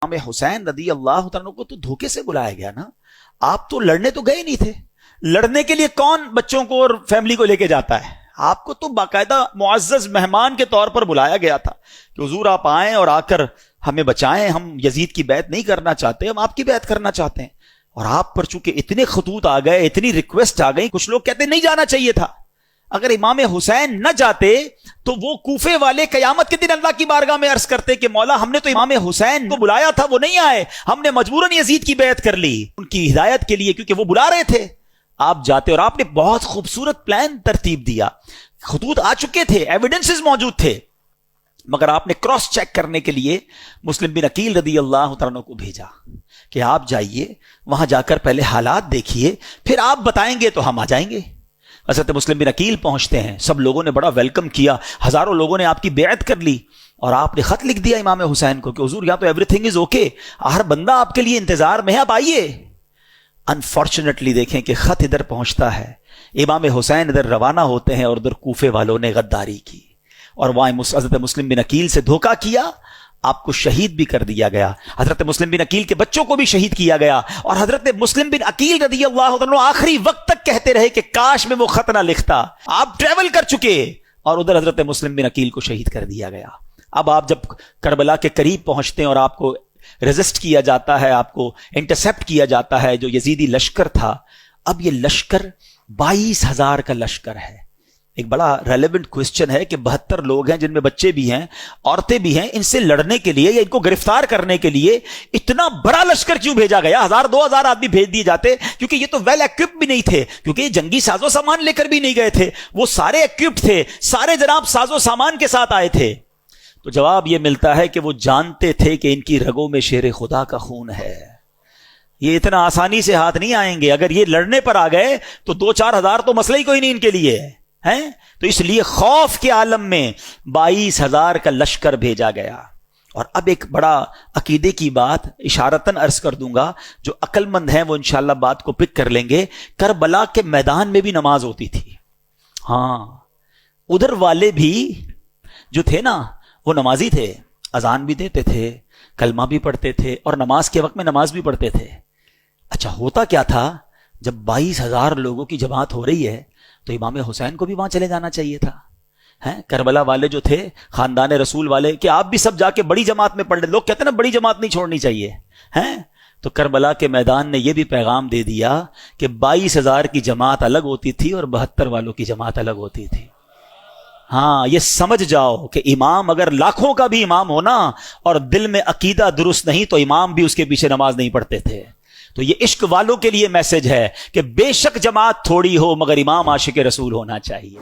امام حسین رضی اللہ تعالیٰ کو تو دھوکے سے بلایا گیا نا. آپ تو لڑنے تو گئے نہیں تھے. لڑنے کے لیے کون بچوں کو اور فیملی کو لے کے جاتا ہے؟ آپ کو تو باقاعدہ معزز مہمان کے طور پر بلایا گیا تھا کہ حضور آپ آئیں اور آ کر ہمیں بچائیں. ہم یزید کی بیعت نہیں کرنا چاہتے, ہم آپ کی بیعت کرنا چاہتے ہیں. اور آپ پر چونکہ اتنے خطوط آ گئے, اتنی ریکویسٹ آ گئی, کچھ لوگ کہتے نہیں جانا چاہیے تھا. اگر امام حسین نہ جاتے تو وہ کوفے والے قیامت کے دن اللہ کی بارگاہ میں عرض کرتے کہ مولا ہم نے تو امام حسین کو بلایا تھا, وہ نہیں آئے, ہم نے مجبوراً یزید کی بیعت کر لی ان کی ہدایت کے لیے کیونکہ وہ بلا رہے تھے. آپ جاتے اور آپ نے بہت خوبصورت پلان ترتیب دیا, خطوط آ چکے تھے, ایویڈنسز موجود تھے, مگر آپ نے کراس چیک کرنے کے لیے مسلم بن عقیل رضی اللہ تعالیٰ کو بھیجا کہ آپ جائیے, وہاں جا کر پہلے حالات دیکھیے, پھر آپ بتائیں گے تو ہم آ جائیں گے. حضرت مسلم بن عقیل پہنچتے ہیں, سب لوگوں نے بڑا ویلکم کیا, ہزاروں لوگوں نے آپ کی بیعت کر لی, اور آپ نے خط لکھ دیا امام حسین کو کہ حضور یہاں تو ایوری تھنگ از اوکے, ہر بندہ آپ کے لیے انتظار میں ہے, آپ آئیے. انفارچونیٹلی دیکھیں کہ خط ادھر پہنچتا ہے, امام حسین ادھر روانہ ہوتے ہیں اور ادھر کوفے والوں نے غداری کی اور وہاں حضرت مسلم بن عقیل سے دھوکہ کیا, آپ کو شہید بھی کر دیا گیا. حضرت مسلم بن عقیل کے بچوں کو بھی شہید کیا گیا, اور حضرت مسلم بن عقیل رضی اللہ عنہ آخری وقت تک کہتے رہے کہ کاش میں وہ خط نہ لکھتا. آپ ٹریول کر چکے اور ادھر حضرت مسلم بن عقیل کو شہید کر دیا گیا. اب آپ جب کربلا کے قریب پہنچتے ہیں اور آپ کو ریزسٹ کیا جاتا ہے, آپ کو انٹرسپٹ کیا جاتا ہے جو یزیدی لشکر تھا. اب یہ لشکر 22,000 کا لشکر ہے. ایک بڑا ریلیونٹ کوسچن ہے کہ 72 لوگ ہیں جن میں بچے بھی ہیں, عورتیں بھی ہیں, ان سے لڑنے کے لیے یا ان کو گرفتار کرنے کے لیے اتنا بڑا لشکر کیوں بھیجا گیا؟ 1,000-2,000 آدمی بھیج دیے جاتے, کیونکہ یہ تو ویل ایکوپڈ بھی نہیں تھے, کیونکہ یہ جنگی ساز و سامان لے کر بھی نہیں گئے تھے, وہ سارے ایکوپڈ تھے, سارے جناب ساز و سامان کے ساتھ آئے تھے. تو جواب یہ ملتا ہے کہ وہ جانتے تھے کہ ان کی رگوں میں شیر خدا کا خون ہے, یہ اتنا آسانی سے ہاتھ نہیں آئیں گے. اگر یہ لڑنے پر آ گئے تو 2-4 ہزار تو مسئلہ ہی کوئی نہیں ان کے لیے ہے. تو اس لیے خوف کے عالم میں 22,000 کا لشکر بھیجا گیا. اور اب ایک بڑا عقیدے کی بات اشارتاً عرض کر دوں گا, جو عقل مند ہیں وہ انشاءاللہ بات کو پک کر لیں گے. کربلا کے میدان میں بھی نماز ہوتی تھی. ہاں, ادھر والے بھی جو تھے نا وہ نمازی تھے, اذان بھی دیتے تھے, کلمہ بھی پڑھتے تھے, اور نماز کے وقت میں نماز بھی پڑھتے تھے. اچھا ہوتا کیا تھا, جب 22,000 لوگوں کی جماعت ہو رہی ہے تو امام حسین کو بھی وہاں چلے جانا چاہیے تھا. کربلا والے جو تھے, خاندان رسول والے, کہ آپ بھی سب جا کے بڑی جماعت میں پڑھ لیں. لوگ کہتے ہیں نا بڑی جماعت نہیں چھوڑنی چاہیے. تو کربلا کے میدان نے یہ بھی پیغام دے دیا کہ 22,000 کی جماعت الگ ہوتی تھی اور 72 والوں کی جماعت الگ ہوتی تھی. ہاں, یہ سمجھ جاؤ کہ امام اگر لاکھوں کا بھی امام ہونا اور دل میں عقیدہ درست نہیں تو امام بھی اس کے پیچھے نماز نہیں پڑھتے تھے. تو یہ عشق والوں کے لیے میسج ہے کہ بے شک جماعت تھوڑی ہو مگر امام عاشق رسول ہونا چاہیے.